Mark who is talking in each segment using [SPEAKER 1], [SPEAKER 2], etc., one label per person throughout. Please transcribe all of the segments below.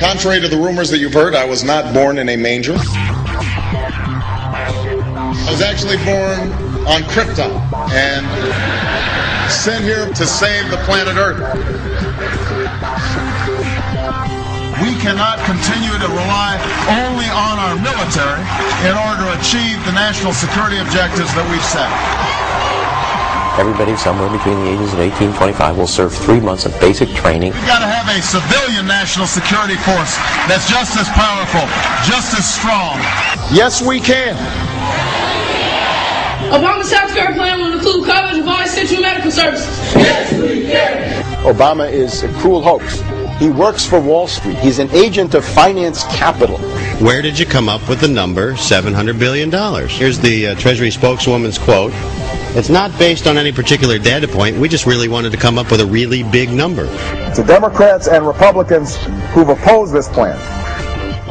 [SPEAKER 1] Contrary to the rumors that you've heard, I was not born in a manger. I was actually born on Krypton and sent here to save the planet Earth. We cannot continue to rely only on our military in order to achieve the national security objectives that we've set.
[SPEAKER 2] Everybody somewhere between the ages of 18 and 25 will serve 3 months of basic training.
[SPEAKER 1] We've got to have a civilian national security force that's just as powerful, just as strong. Yes, we can.
[SPEAKER 3] Obama's healthcare plan will include coverage of all essential medical services. Yes, we can.
[SPEAKER 4] Obama is a cruel hoax. He works for Wall Street. He's an agent of finance capital.
[SPEAKER 5] Where did you come up with the number $700 billion? Here's the Treasury spokeswoman's quote. It's not based on any particular data point. We just really wanted to come up with a really big number.
[SPEAKER 6] To Democrats and Republicans who've opposed this plan,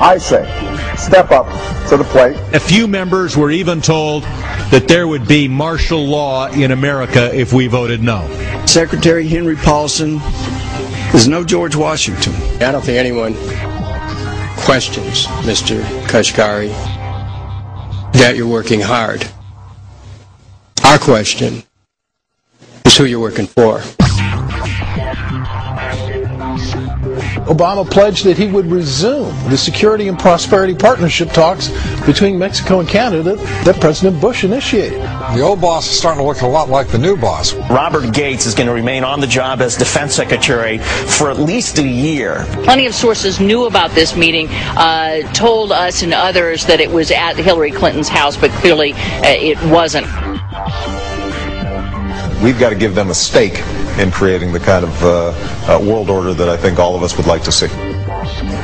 [SPEAKER 6] I say, step up to the plate.
[SPEAKER 7] A few members were even told that there would be martial law in America if we voted no.
[SPEAKER 8] Secretary Henry Paulson is no George Washington.
[SPEAKER 9] I don't think anyone questions, Mr. Kashgari, that you're working hard. Our question is who you're working for.
[SPEAKER 10] Obama pledged that he would resume the Security and Prosperity Partnership talks between Mexico and Canada that President Bush initiated.
[SPEAKER 11] The old boss is starting to look a lot like the new boss.
[SPEAKER 12] Robert Gates is going to remain on the job as Defense Secretary for at least a year.
[SPEAKER 13] Plenty of sources knew about this meeting, told us and others that it was at Hillary Clinton's house, but clearly it wasn't.
[SPEAKER 14] We've got to give them a stake in creating the kind of world order that I think all of us would like to see.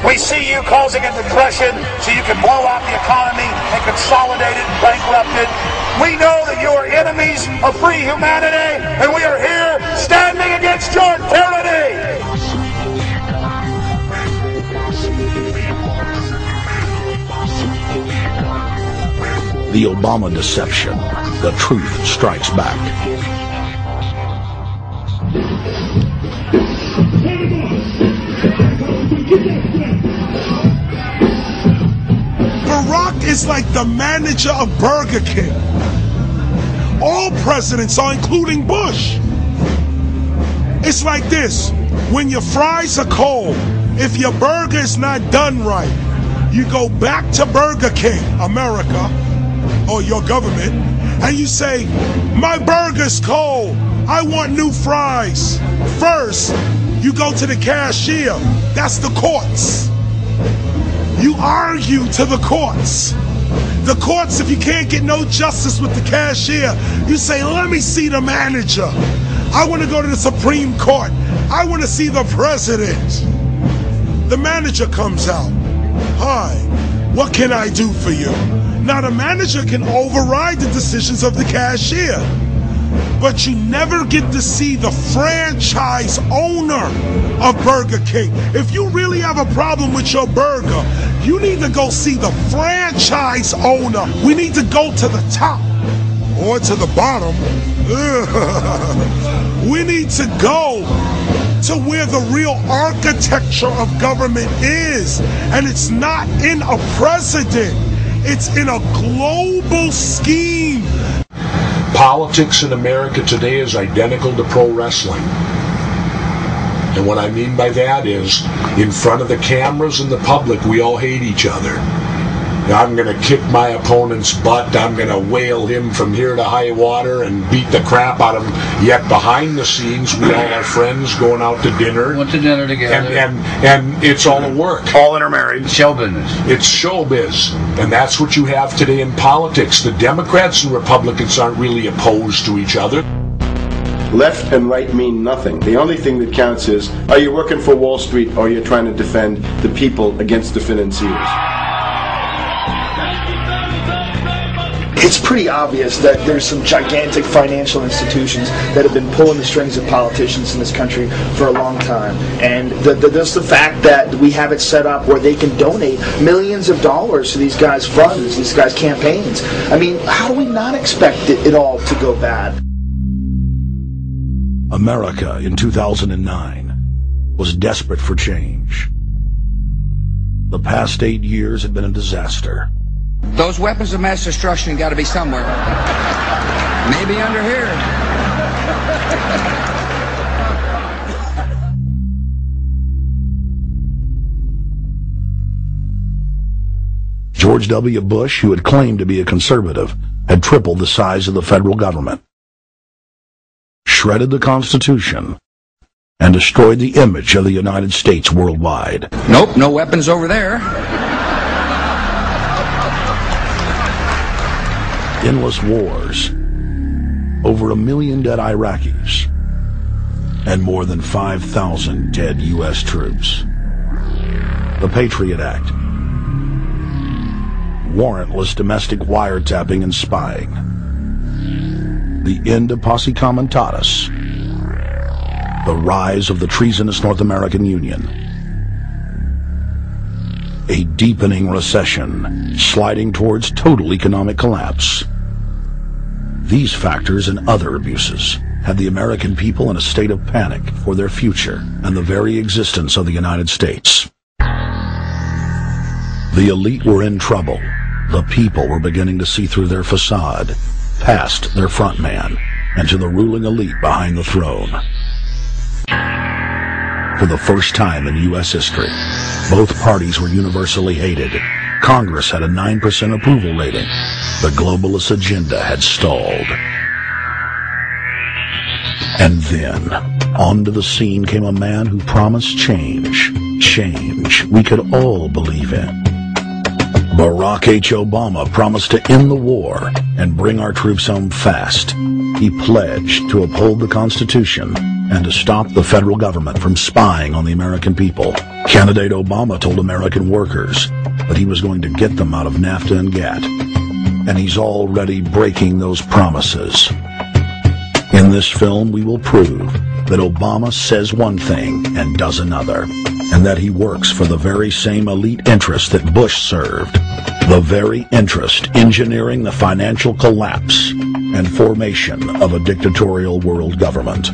[SPEAKER 15] We see you causing a depression so you can blow out the economy and consolidate it and bankrupt it. We know that you are enemies of free humanity, and we are here standing against your tyranny.
[SPEAKER 16] The Obama deception. The truth strikes back.
[SPEAKER 17] Barack is like the manager of Burger King. All presidents are, including Bush. It's like this. When your fries are cold, if your burger is not done right, you go back to Burger King, America, or your government, and you say, my burger's cold. I want new fries. First, you go to the cashier. That's the courts. You argue to the courts. The courts, if you can't get no justice with the cashier, you say, let me see the manager. I want to go to the Supreme Court. I want to see the president. The manager comes out. Hi, what can I do for you? Now the manager can override the decisions of the cashier, but you never get to see the franchise owner of Burger King. If you really have a problem with your burger, you need to go see the franchise owner. We need to go to the top or to the bottom. We need to go to where the real architecture of government is. And it's not in a president. It's in a global scheme.
[SPEAKER 16] Politics in America today is identical to pro wrestling. And what I mean by that is, in front of the cameras and the public, we all hate each other. I'm going to kick my opponent's butt. I'm going to whale him from here to high water and beat the crap out of him. Yet behind the scenes, we all are friends going out to dinner.
[SPEAKER 18] Went to dinner together.
[SPEAKER 16] And it's all a work.
[SPEAKER 18] All intermarried. Show business.
[SPEAKER 16] It's showbiz. And that's what you have today in politics. The Democrats and Republicans aren't really opposed to each other.
[SPEAKER 4] Left and right mean nothing. The only thing that counts is, are you working for Wall Street or are you trying to defend the people against the financiers?
[SPEAKER 19] It's pretty obvious that there's some gigantic financial institutions that have been pulling the strings of politicians in this country for a long time. And there's the fact that we have it set up where they can donate millions of dollars to these guys' funds, these guys' campaigns. I mean, how do we not expect it all to go bad?
[SPEAKER 16] America in 2009 was desperate for change.
[SPEAKER 20] The past 8 years had been a disaster.
[SPEAKER 18] Those weapons of mass destruction got to be somewhere. Maybe under here.
[SPEAKER 20] George W. Bush, who had claimed to be a conservative, had tripled the size of the federal government, shredded the Constitution, and destroyed the image of the United States worldwide.
[SPEAKER 18] Nope, no weapons over there.
[SPEAKER 20] Endless wars, over 1 million dead Iraqis, and more than 5,000 dead U.S. troops. The Patriot Act, warrantless domestic wiretapping and spying, the end of posse comitatus, the rise of the treasonous North American Union, a deepening recession sliding towards total economic collapse. These factors and other abuses had the American people in a state of panic for their future and the very existence of the United States. The elite were in trouble. The people were beginning to see through their facade, past their front man, and to the ruling elite behind the throne. For the first time in U.S. history, both parties were universally hated. Congress had a 9% approval rating. The globalist agenda had stalled. And then, onto the scene came a man who promised change. Change we could all believe in. Barack H. Obama promised to end the war and bring our troops home fast. He pledged to uphold the Constitution and to stop the federal government from spying on the American people. Candidate Obama told American workers that he was going to get them out of NAFTA and GATT, and he's already breaking those promises. In this film, we will prove that Obama says one thing and does another, and that he works for the very same elite interests that Bush served, the very interest engineering the financial collapse and formation of a dictatorial world government.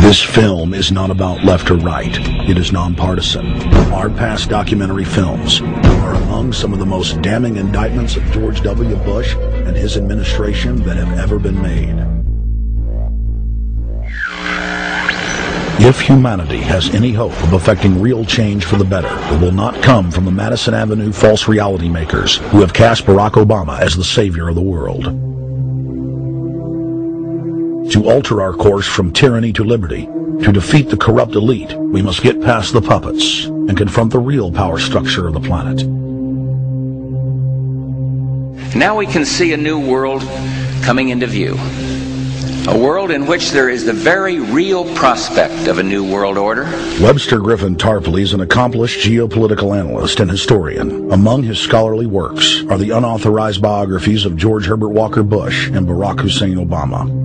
[SPEAKER 20] This film is not about left or right. It is nonpartisan. Our past documentary films are among some of the most damning indictments of George W. Bush and his administration that have ever been made. If humanity has any hope of effecting real change for the better, it will not come from the Madison Avenue false reality makers who have cast Barack Obama as the savior of the world. To alter our course from tyranny to liberty, to defeat the corrupt elite, we must get past the puppets and confront the real power structure of the planet.
[SPEAKER 21] Now we can see a new world coming into view. A world in which there is the very real prospect of a new world order.
[SPEAKER 20] Webster Griffin Tarpley is an accomplished geopolitical analyst and historian. Among his scholarly works are the unauthorized biographies of George Herbert Walker Bush and Barack Hussein Obama.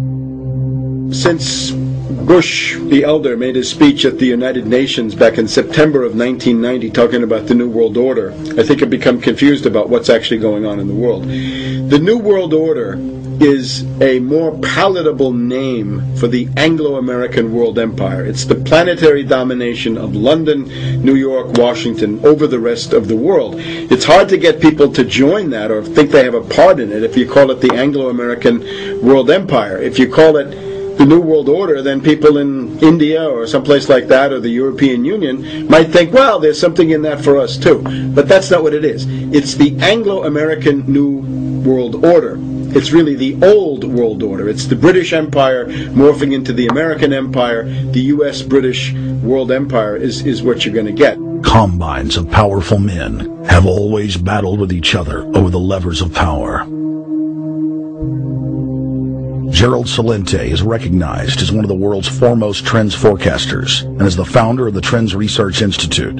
[SPEAKER 4] Since Bush the elder made his speech at the United Nations back in September of 1990 talking about the New World Order, I think I've become confused about what's actually going on in the world. The New World Order is a more palatable name for the Anglo-American world empire. It's the planetary domination of London, New York, Washington over the rest of the world. It's hard to get people to join that or think they have a part in it if you call it the Anglo-American world empire. If you call it the New World Order, then people in India or someplace like that or the European Union might think, well, there's something in that for us too. But that's not what it is. It's the Anglo-American New World Order. It's really the old world order. It's the British Empire morphing into the American Empire. The U.S.-British world empire is what you're going to get.
[SPEAKER 20] Combines of powerful men have always battled with each other over the levers of power. Gerald Celente is recognized as one of the world's foremost trends forecasters and is the founder of the Trends Research Institute.